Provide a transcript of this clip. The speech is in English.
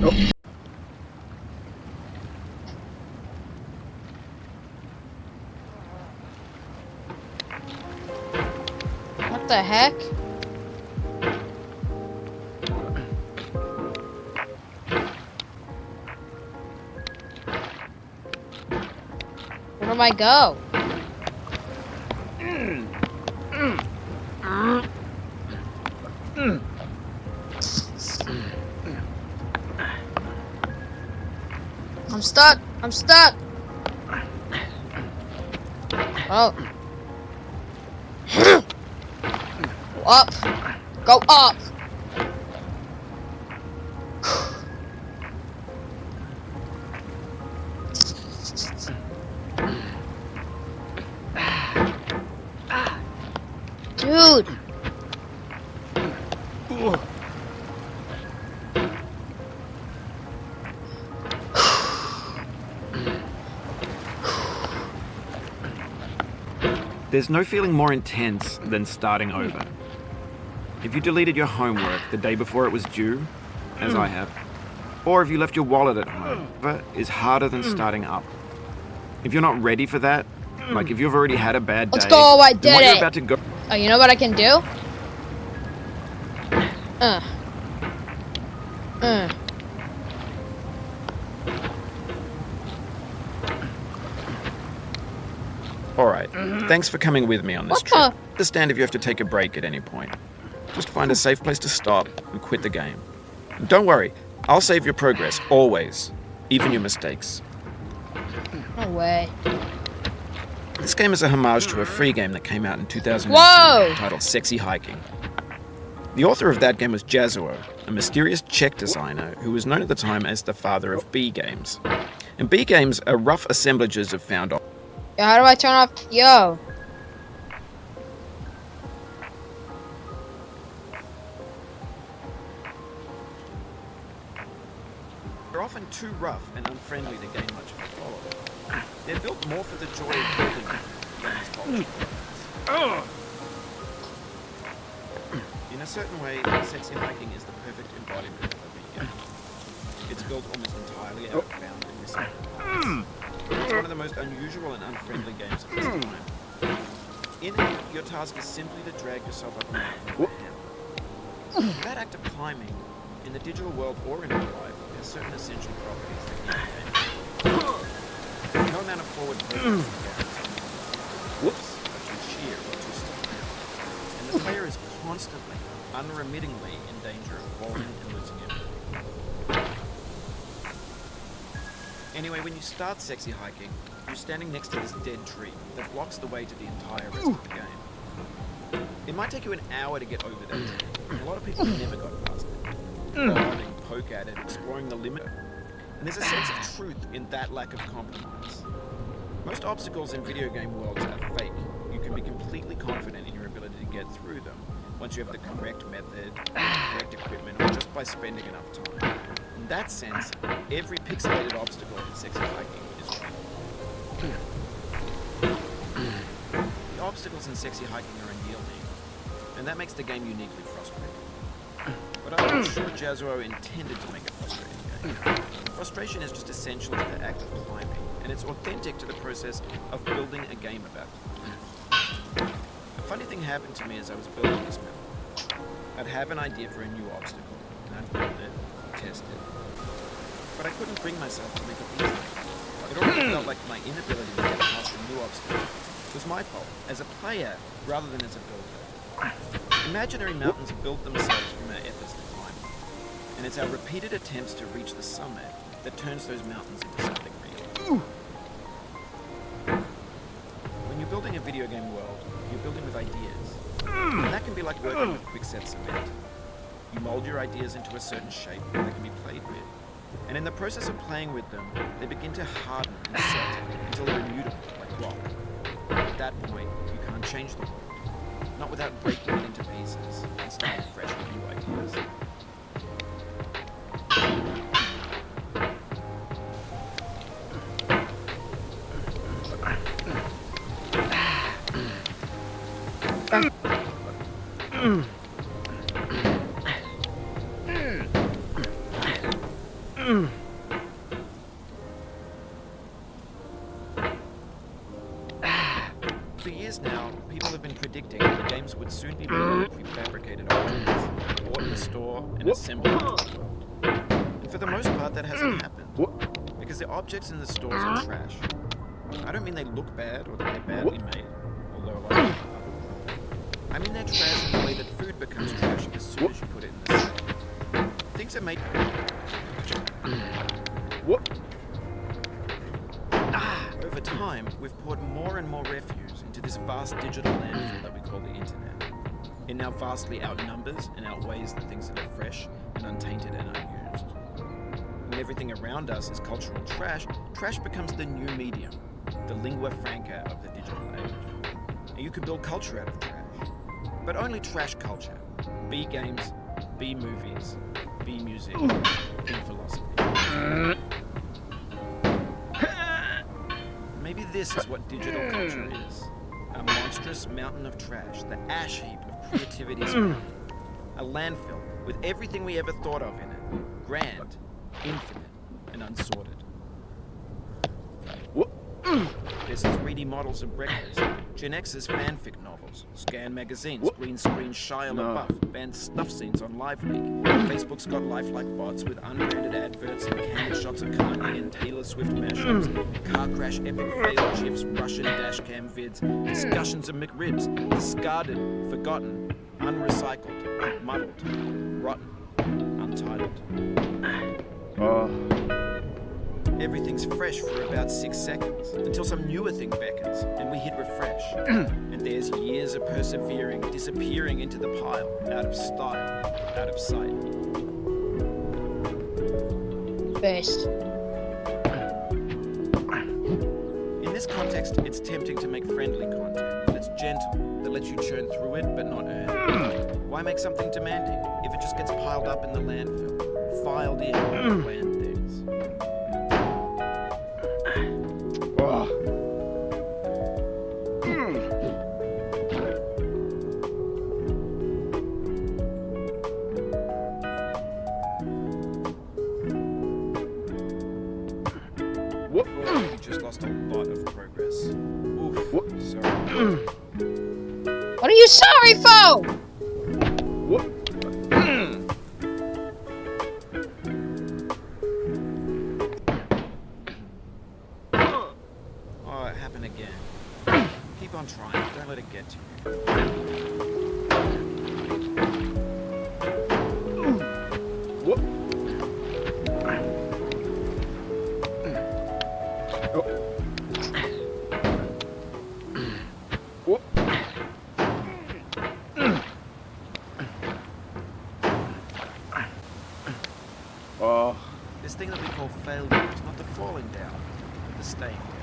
What the heck? Where do I go? I'm stuck. I'm stuck. Oh. Go up. Go up. Dude. There's no feeling more intense than starting over. If you deleted your homework the day before it was due, as I have, or if you left your wallet at home, that is harder than starting up. If you're not ready for that, like if you've already had a bad day, Let's go, I did then what it. you're about to go. Oh, you know what I can do? Alright, thanks for coming with me on this What trip. the- Understand if you have to take a break at any point. Just find a safe place to stop and quit the game. And don't worry, I'll save your progress, always. Even your mistakes. No way. This game is a homage to a free game that came out in 2002 Whoa! titled Sexy Hiking. The author of that game was Jazuo, a mysterious Czech designer who was known at the time as the father of B games. And B games are rough assemblages of found objects. Yo, how do I turn off? Yo. They're often too rough and unfriendly to gain much of a following. They're built more for the joy of building them than as polished. In a certain way, Sexy Hiking is the perfect embodiment of a game. It's built almost entirely out of found in this game. It's one of the most unusual and unfriendly games of its time. In it, your task is simply to drag yourself up a mountain with a hammer. That act of climbing, in the digital world or in real life, has certain essential properties that keep the game going. No amount of forward progress are too sheer or too steep. And the player is constantly, unremittingly in danger of falling and losing everything. Anyway, when you start Sexy Hiking, you're standing next to this dead tree that blocks the way to the entire rest of the game. It might take you an hour to get over that tree, and a lot of people never got past it. Prodding, poke at it, exploring the limit. And there's a sense of truth in that lack of compromise. Most obstacles in video game worlds are fake. You can be completely confident in your ability to get through them once you have the correct method, correct equipment, or just by spending enough time. In that sense, every pixelated obstacle in Sexy Hiking is real. The obstacles in Sexy Hiking are unyielding, and that makes the game uniquely frustrating. But I'm not sure Jazuo intended to make a frustrating game. Frustration is just essential to the act of climbing, and it's authentic to the process of building a game about it. A funny thing happened to me as I was building this map. I'd have an idea for a new obstacle, and I'd build it, test it. But I couldn't bring myself to make it easy. It already felt like my inability to get past a new obstacle was my fault, as a player, rather than as a builder. Imaginary mountains build themselves from our efforts to climb them. And it's our repeated attempts to reach the summit that turns those mountains into something real. When you're building a video game world, you're building with ideas. And that can be like working with quickset cement. You mold your ideas into a certain shape that can be played with. And in the process of playing with them, they begin to harden and set until they're immutable, like rock. At that point, you can't change the world. Not without breaking it into pieces and starting fresh with new ideas. For years now, people have been predicting that games would soon be made out of prefabricated objects, bought in a store and assembled. And for the most part, that hasn't happened. Because the objects in the stores are trash. I don't mean they look bad or that they're badly made, although a lot of them are. I mean they're trash in the way that food becomes trash as soon as you put it in the sink. Things are made... Over time, we've poured more and more refuse into this vast digital landfill that we call the internet. It now vastly outnumbers and outweighs the things that are fresh and untainted and unused. When everything around us is cultural trash, trash becomes the new medium, the lingua franca of the digital age. And you can build culture out of trash, but only trash culture. B games, B movies, B music, B philosophy. Maybe this is what digital culture is. A monstrous mountain of trash, the ash heap of creativity's fountain. A landfill with everything we ever thought of in it. Grand, infinite, and unsorted. There's 3D models of breakfast, Gen X's fanfic novels, Scan magazines, green screen Shia LaBeouf, banned stuff scenes on LiveLeak. Facebook's got lifelike bots with unbranded adverts and candid shots of Kanye and Taylor Swift mashups, car crash epic fail gifs, Russian dashcam vids, discussions of McRibs, discarded, forgotten, unrecycled, muddled, rotten, untitled. Everything's fresh for about 6 seconds, until some newer thing beckons, and we hit refresh. And there's years of persevering, disappearing into the pile, out of style, out of sight. Based. In this context, it's tempting to make friendly content that's gentle, that lets you churn through it but not earn it. Why make something demanding if it just gets piled up in the landfill, filed in with bland things? We just lost a lot of progress. Oof, sorry. What are you sorry for? Oh, it happened again. Keep on trying. Don't let it get to you. This thing that we call failure is not the falling down, but the staying down.